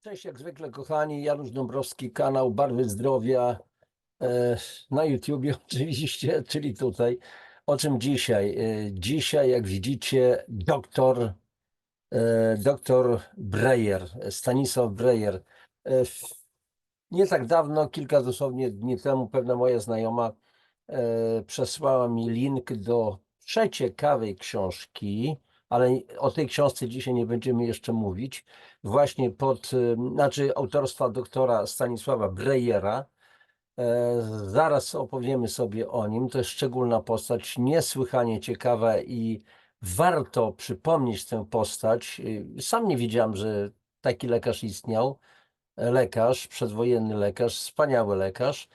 Cześć, jak zwykle, kochani. Janusz Dąbrowski, kanał Barwy Zdrowia na YouTubie oczywiście, czyli tutaj. O czym dzisiaj? Dzisiaj, jak widzicie, doktor Breyer, Stanisław Breyer. Nie tak dawno, kilka dosłownie dni temu, pewna moja znajoma przesłała mi link do przeciekawej książki, ale o tej książce dzisiaj nie będziemy jeszcze mówić. Właśnie znaczy autorstwa doktora Stanisława Breyera. Zaraz opowiemy sobie o nim. To jest szczególna postać, niesłychanie ciekawa i warto przypomnieć tę postać. Sam nie wiedziałem, że taki lekarz istniał. Lekarz, przedwojenny lekarz, wspaniały lekarz.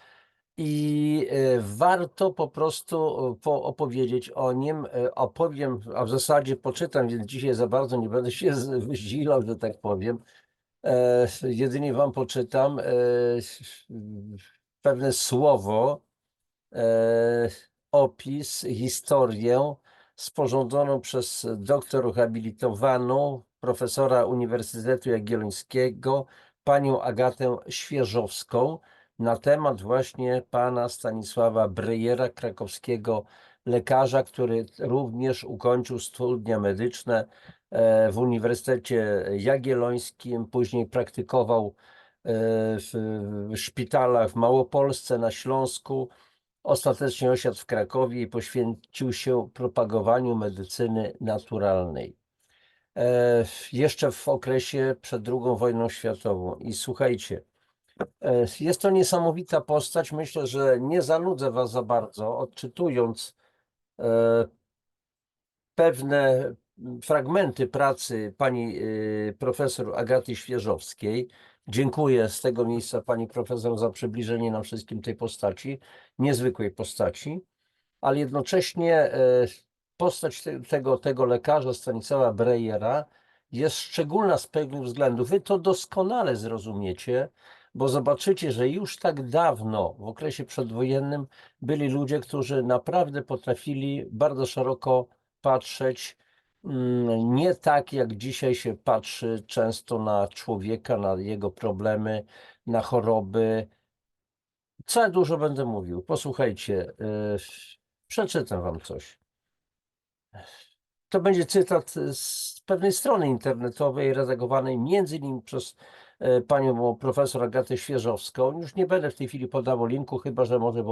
I warto po prostu opowiedzieć o nim. Opowiem, a w zasadzie poczytam, więc dzisiaj za bardzo nie będę się wyzilał, że tak powiem. Jedynie wam poczytam pewne słowo, opis, historię sporządzoną przez doktor habilitowaną, profesora Uniwersytetu Jagiellońskiego, panią Agatę Świeżowską, na temat właśnie pana Stanisława Breyera, krakowskiego lekarza, który również ukończył studia medyczne w Uniwersytecie Jagiellońskim, później praktykował w szpitalach w Małopolsce, na Śląsku. Ostatecznie osiadł w Krakowie i poświęcił się propagowaniu medycyny naturalnej. Jeszcze w okresie przed II wojną światową. I słuchajcie, jest to niesamowita postać. Myślę, że nie zanudzę was za bardzo, odczytując pewne fragmenty pracy pani profesor Agaty Świeżowskiej. Dziękuję z tego miejsca pani profesor za przybliżenie nam wszystkim tej postaci, niezwykłej postaci, ale jednocześnie postać tego lekarza Stanisława Breyera jest szczególna z pewnych względów. Wy to doskonale zrozumiecie, bo zobaczycie, że już tak dawno, w okresie przedwojennym, byli ludzie, którzy naprawdę potrafili bardzo szeroko patrzeć, nie tak jak dzisiaj się patrzy często na człowieka, na jego problemy, na choroby. Co ja dużo będę mówił? Posłuchajcie, przeczytam wam coś. To będzie cytat z pewnej strony internetowej, redagowanej między innymi przez panią profesor Agatę Świeżowską. Już nie będę w tej chwili podawał linku, chyba że może w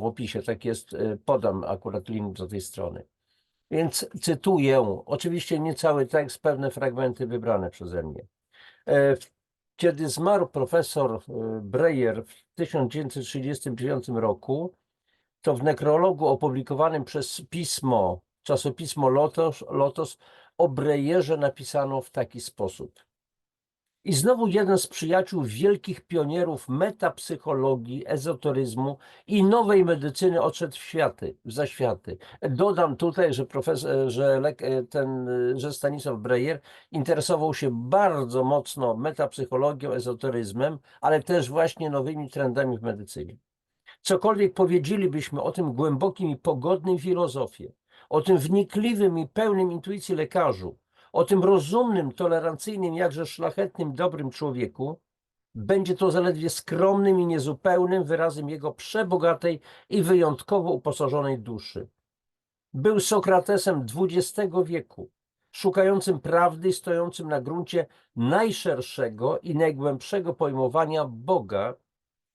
opisie, tak jest, podam akurat link do tej strony. Więc cytuję, oczywiście nie cały tekst, pewne fragmenty wybrane przeze mnie. Kiedy zmarł profesor Breyer w 1939 roku, to w nekrologu opublikowanym przez czasopismo Lotos o Breyerze napisano w taki sposób. I znowu jeden z przyjaciół wielkich pionierów metapsychologii, ezoteryzmu i nowej medycyny odszedł w zaświaty. Dodam tutaj, że Stanisław Breyer interesował się bardzo mocno metapsychologią, ezoteryzmem, ale też właśnie nowymi trendami w medycynie. Cokolwiek powiedzielibyśmy o tym głębokim i pogodnym filozofie, o tym wnikliwym i pełnym intuicji lekarzu, o tym rozumnym, tolerancyjnym, jakże szlachetnym, dobrym człowieku, będzie to zaledwie skromnym i niezupełnym wyrazem jego przebogatej i wyjątkowo uposażonej duszy. Był Sokratesem XX wieku, szukającym prawdy, stojącym na gruncie najszerszego i najgłębszego pojmowania Boga,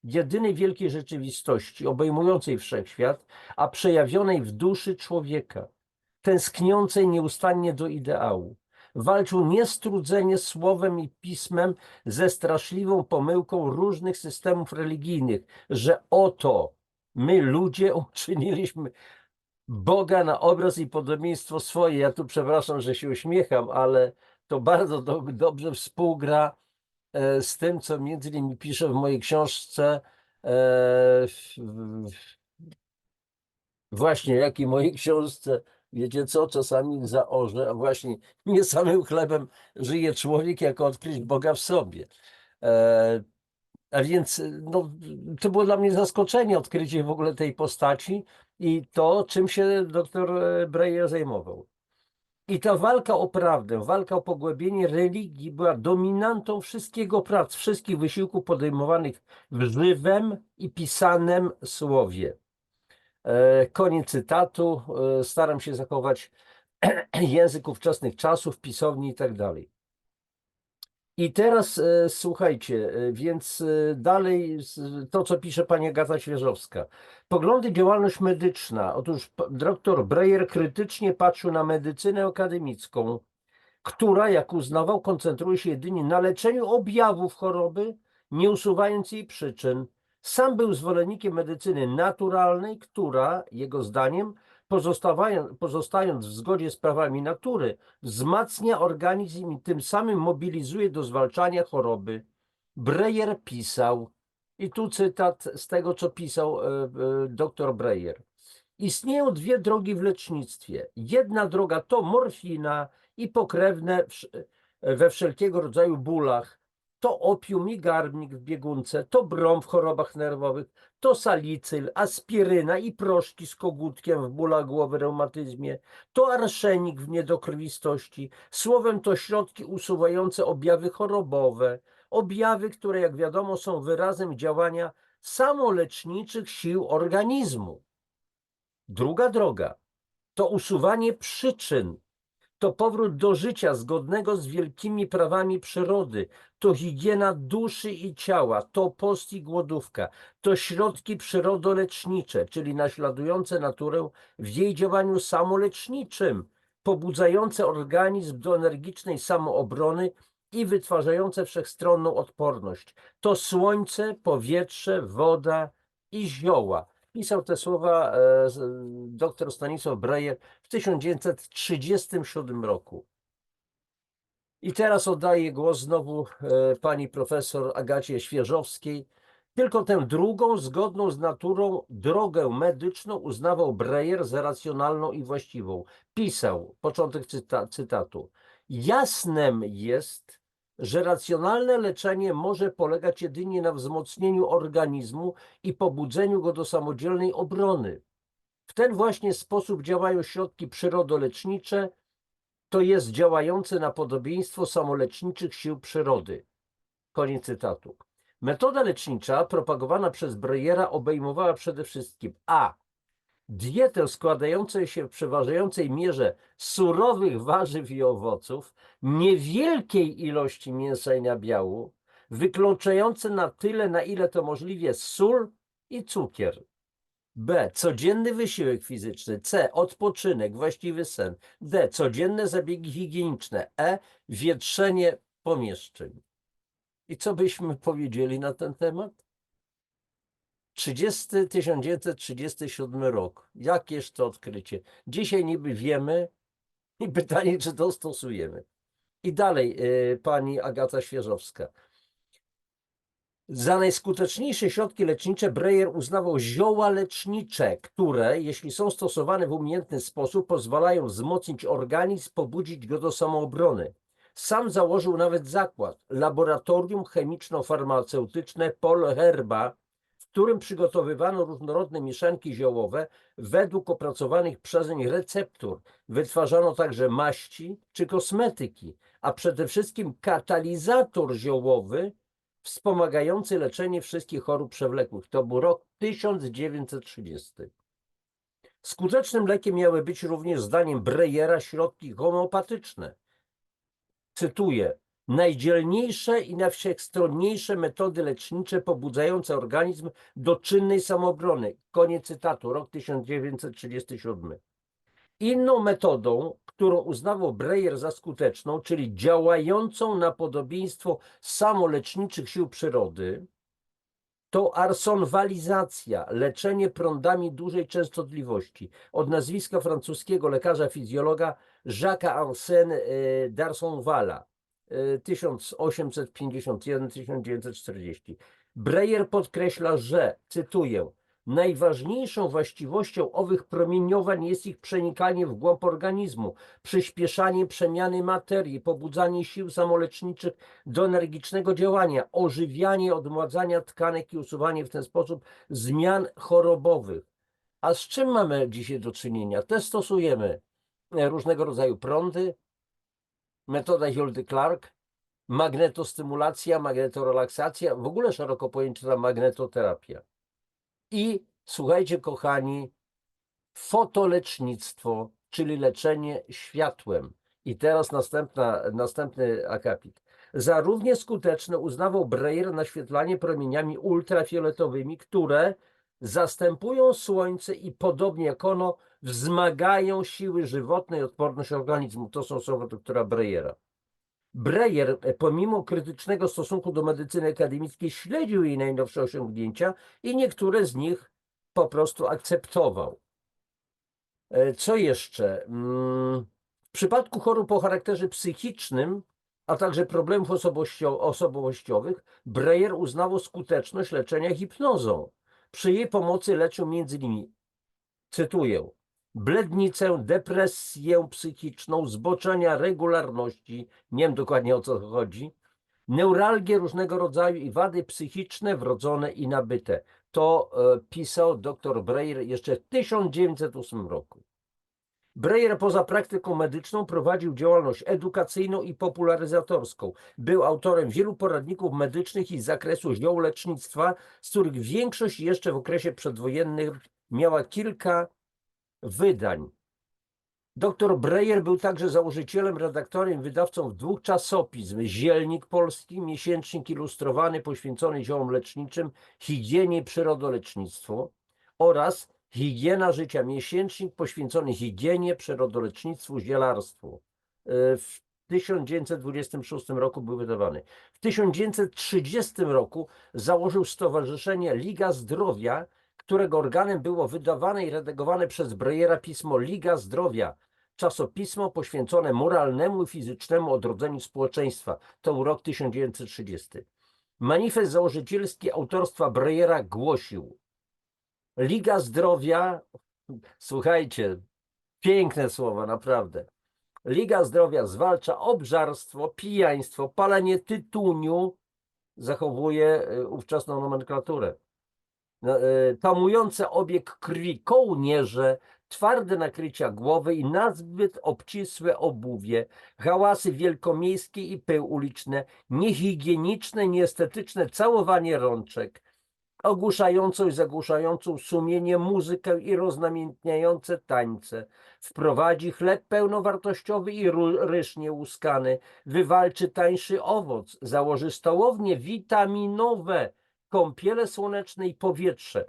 jedynej wielkiej rzeczywistości, obejmującej wszechświat, a przejawionej w duszy człowieka, tęskniącej nieustannie do ideału. Walczył niestrudzenie słowem i pismem ze straszliwą pomyłką różnych systemów religijnych, że oto my ludzie uczyniliśmy Boga na obraz i podobieństwo swoje. Ja tu przepraszam, że się uśmiecham, ale to bardzo dobrze współgra z tym, co między innymi piszę w mojej książce, właśnie jak i mojej książce, wiecie co, czasami zaorze, a właśnie nie samym chlebem żyje człowiek, jako odkryć Boga w sobie. A więc no, to było dla mnie zaskoczenie, odkrycie w ogóle tej postaci i to, czym się doktor Breyer zajmował. I ta walka o prawdę, walka o pogłębienie religii była dominantą wszystkiego prac, wszystkich wysiłków podejmowanych w żywym i pisanym słowie. Koniec cytatu. Staram się zachować język ówczesnych czasów, pisowni i tak dalej. I teraz słuchajcie, więc dalej to, co pisze pani Agata Świeżowska. Poglądy, działalność medyczna. Otóż dr Breyer krytycznie patrzył na medycynę akademicką, która, jak uznawał, koncentruje się jedynie na leczeniu objawów choroby, nie usuwając jej przyczyn. Sam był zwolennikiem medycyny naturalnej, która, jego zdaniem, pozostając w zgodzie z prawami natury, wzmacnia organizm i tym samym mobilizuje do zwalczania choroby. Breyer pisał, i tu cytat z tego, co pisał dr Breyer. Istnieją dwie drogi w lecznictwie. Jedna droga to morfina i pokrewne we wszelkiego rodzaju bólach. To opium i garbnik w biegunce, to brom w chorobach nerwowych, to salicyl, aspiryna i proszki z kogutkiem w bólach głowy, reumatyzmie, to arszenik w niedokrwistości. Słowem to środki usuwające objawy chorobowe. Objawy, które jak wiadomo są wyrazem działania samoleczniczych sił organizmu. Druga droga to usuwanie przyczyn, to powrót do życia zgodnego z wielkimi prawami przyrody, to higiena duszy i ciała, to post i głodówka, to środki przyrodolecznicze, czyli naśladujące naturę w jej działaniu samoleczniczym, pobudzające organizm do energicznej samoobrony i wytwarzające wszechstronną odporność. To słońce, powietrze, woda i zioła. Pisał te słowa dr Stanisław Breyer w 1937 roku. I teraz oddaję głos znowu pani profesor Agacie Świeżowskiej. Tylko tę drugą, zgodną z naturą drogę medyczną uznawał Breyer za racjonalną i właściwą. Pisał, początek cytatu. Jasnem jest, że racjonalne leczenie może polegać jedynie na wzmocnieniu organizmu i pobudzeniu go do samodzielnej obrony. W ten właśnie sposób działają środki przyrodolecznicze, to jest działające na podobieństwo samoleczniczych sił przyrody. Koniec cytatu. Metoda lecznicza propagowana przez Breyera obejmowała przede wszystkim dietę składającą się w przeważającej mierze z surowych warzyw i owoców, niewielkiej ilości mięsa i nabiału, wykluczające na tyle, na ile to możliwe, sól i cukier. B. Codzienny wysiłek fizyczny. C. Odpoczynek, właściwy sen. D. Codzienne zabiegi higieniczne. E. Wietrzenie pomieszczeń. I co byśmy powiedzieli na ten temat? 1937 rok. Jakież to odkrycie. Dzisiaj niby wiemy i pytanie, czy to stosujemy. I dalej pani Agata Świeżowska. Za najskuteczniejsze środki lecznicze Breyer uznawał zioła lecznicze, które, jeśli są stosowane w umiejętny sposób, pozwalają wzmocnić organizm, pobudzić go do samoobrony. Sam założył nawet zakład, laboratorium chemiczno-farmaceutyczne Paul Herba, w którym przygotowywano różnorodne mieszanki ziołowe według opracowanych przez nich receptur. Wytwarzano także maści czy kosmetyki, a przede wszystkim katalizator ziołowy wspomagający leczenie wszystkich chorób przewlekłych. To był rok 1930. Skutecznym lekiem miały być również, zdaniem Breyera, środki homeopatyczne. Cytuję: najdzielniejsze i najwszechstronniejsze metody lecznicze pobudzające organizm do czynnej samoobrony. Koniec cytatu, rok 1937. Inną metodą, którą uznawał Breyer za skuteczną, czyli działającą na podobieństwo samoleczniczych sił przyrody, to arsonwalizacja, leczenie prądami dużej częstotliwości. Od nazwiska francuskiego lekarza fizjologa Jacques'a Arsène d'Arsonvala 1851-1940. Breyer podkreśla, że, cytuję, najważniejszą właściwością owych promieniowań jest ich przenikanie w głąb organizmu, przyspieszanie przemiany materii, pobudzanie sił samoleczniczych do energicznego działania, ożywianie, odmładzania tkanek i usuwanie w ten sposób zmian chorobowych. A z czym mamy dzisiaj do czynienia? Te stosujemy różnego rodzaju prądy, metoda Hildy Clark, magnetostymulacja, magnetorelaksacja, w ogóle szeroko pojęta magnetoterapia. I słuchajcie, kochani, fotolecznictwo, czyli leczenie światłem. I teraz następny akapit. Za równie skuteczne uznawał Breyer naświetlanie promieniami ultrafioletowymi, które zastępują słońce i podobnie jak ono wzmagają siły żywotne i odporność organizmu. To są słowa doktora Breyera. Breyer, pomimo krytycznego stosunku do medycyny akademickiej, śledził jej najnowsze osiągnięcia i niektóre z nich po prostu akceptował. Co jeszcze? W przypadku chorób o charakterze psychicznym, a także problemów osobowościowych, Breyer uznawał skuteczność leczenia hipnozą. Przy jej pomocy leczył m.in., cytuję, blednicę, depresję psychiczną, zboczenia regularności, nie wiem dokładnie o co chodzi, neuralgię różnego rodzaju i wady psychiczne wrodzone i nabyte. To pisał dr Breyer jeszcze w 1908 roku. Breyer poza praktyką medyczną prowadził działalność edukacyjną i popularyzatorską. Był autorem wielu poradników medycznych i z zakresu zioł lecznictwa, z których większość jeszcze w okresie przedwojennym miała kilka wydań. Dr Breyer był także założycielem, redaktorem i wydawcą dwóch czasopism: Zielnik Polski, miesięcznik ilustrowany poświęcony ziołom leczniczym, higienie i przyrodolecznictwu, oraz Higiena Życia, miesięcznik poświęcony higienie, przyrodolecznictwu, zielarstwu. W 1926 roku był wydawany. W 1930 roku założył Stowarzyszenie Liga Zdrowia, którego organem było wydawane i redagowane przez Breyera pismo Liga Zdrowia, czasopismo poświęcone moralnemu i fizycznemu odrodzeniu społeczeństwa. To był rok 1930. Manifest założycielski autorstwa Breyera głosił: Liga Zdrowia, słuchajcie, piękne słowa, naprawdę. Liga Zdrowia zwalcza obżarstwo, pijaństwo, palenie tytoniu, zachowuje ówczesną nomenklaturę, tamujące obieg krwi kołnierze, twarde nakrycia głowy i nazbyt obcisłe obuwie, hałasy wielkomiejskie i pył uliczne, niehigieniczne, nieestetyczne całowanie rączek, ogłuszającą i zagłuszającą sumienie muzykę i roznamiętniające tańce. Wprowadzi chleb pełnowartościowy i ryż nieuskany, wywalczy tańszy owoc, założy stołownie witaminowe, kąpiele słoneczne i powietrze,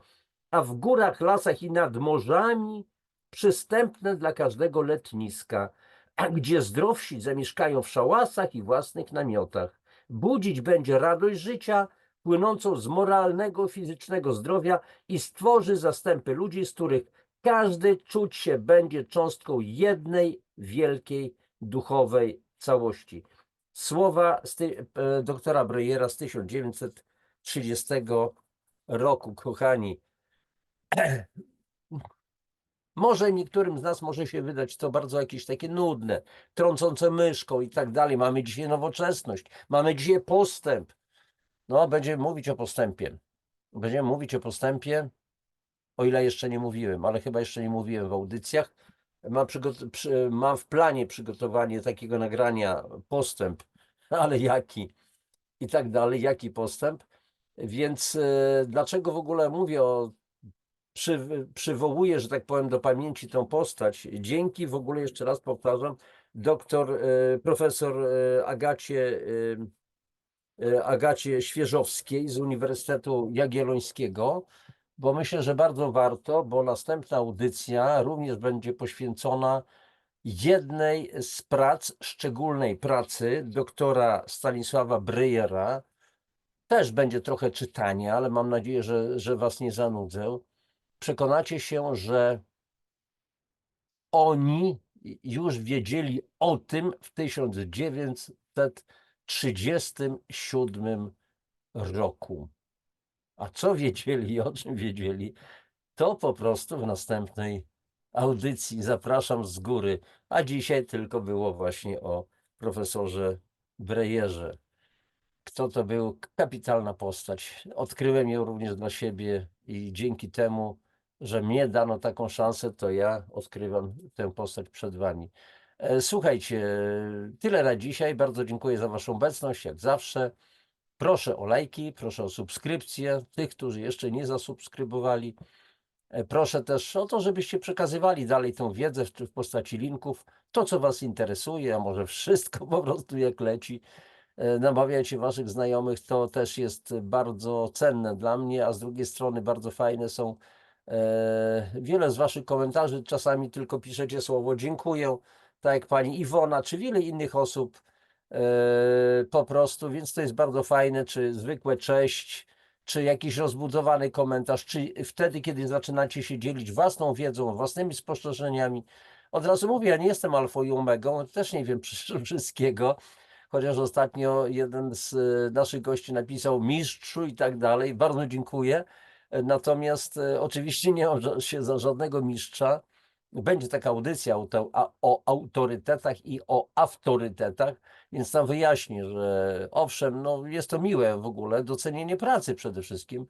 a w górach, lasach i nad morzami przystępne dla każdego letniska, a gdzie zdrowsi zamieszkają w szałasach i własnych namiotach. Budzić będzie radość życia, płynącą z moralnego, fizycznego zdrowia i stworzy zastępy ludzi, z których każdy czuć się będzie cząstką jednej wielkiej duchowej całości. Słowa doktora Breyera z 1930 roku, kochani. Może niektórym z nas może się wydać to bardzo jakieś takie nudne, trącące myszką i tak dalej. Mamy dzisiaj nowoczesność, mamy dzisiaj postęp. No, będziemy mówić o postępie. Będziemy mówić o postępie, o ile jeszcze nie mówiłem, ale chyba jeszcze nie mówiłem w audycjach. Mam w planie przygotowanie takiego nagrania, postęp, ale jaki i tak dalej, jaki postęp. Więc dlaczego w ogóle mówię przywołuję, że tak powiem, do pamięci tą postać? Dzięki w ogóle, jeszcze raz powtarzam, profesor Agacie Świeżowskiej z Uniwersytetu Jagiellońskiego, bo myślę, że bardzo warto, bo następna audycja również będzie poświęcona jednej z prac, szczególnej pracy doktora Stanisława Breyera. Też będzie trochę czytania, ale mam nadzieję, że was nie zanudzę. Przekonacie się, że oni już wiedzieli o tym w 1937 roku. A co wiedzieli i o czym wiedzieli, to po prostu w następnej audycji. Zapraszam z góry. A dzisiaj tylko było właśnie o profesorze Breyerze. Kto to był? Kapitalna postać. Odkryłem ją również dla siebie i dzięki temu że mnie dano taką szansę, to ja odkrywam tę postać przed wami. Słuchajcie, tyle na dzisiaj. Bardzo dziękuję za waszą obecność, jak zawsze. Proszę o lajki, proszę o subskrypcję. Tych, którzy jeszcze nie zasubskrybowali. Proszę też o to, żebyście przekazywali dalej tą wiedzę w postaci linków, to co was interesuje, a może wszystko po prostu jak leci. Namawiajcie waszych znajomych, to też jest bardzo cenne dla mnie, a z drugiej strony bardzo fajne są wiele z waszych komentarzy, czasami tylko piszecie słowo dziękuję, tak jak pani Iwona, czy wiele innych osób po prostu, więc to jest bardzo fajne, czy zwykłe cześć, czy jakiś rozbudowany komentarz, czy wtedy, kiedy zaczynacie się dzielić własną wiedzą, własnymi spostrzeżeniami. Od razu mówię, ja nie jestem alfą i omegą, też nie wiem wszystkiego, chociaż ostatnio jeden z naszych gości napisał mistrzu i tak dalej. Bardzo dziękuję. Natomiast oczywiście nie mam się za żadnego mistrza. Będzie taka audycja o autorytetach i o autorytetach, więc tam wyjaśnię, że owszem, no jest to miłe w ogóle, docenienie pracy przede wszystkim,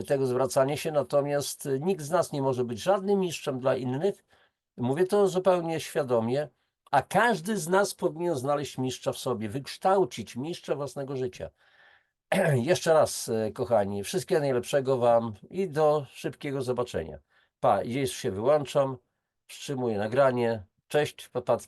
tego zwracanie się, natomiast nikt z nas nie może być żadnym mistrzem dla innych. Mówię to zupełnie świadomie, a każdy z nas powinien znaleźć mistrza w sobie, wykształcić mistrza własnego życia. Jeszcze raz, kochani, wszystkiego najlepszego wam i do szybkiego zobaczenia. Pa, gdzieś się wyłączam, wstrzymuję nagranie. Cześć, papatki.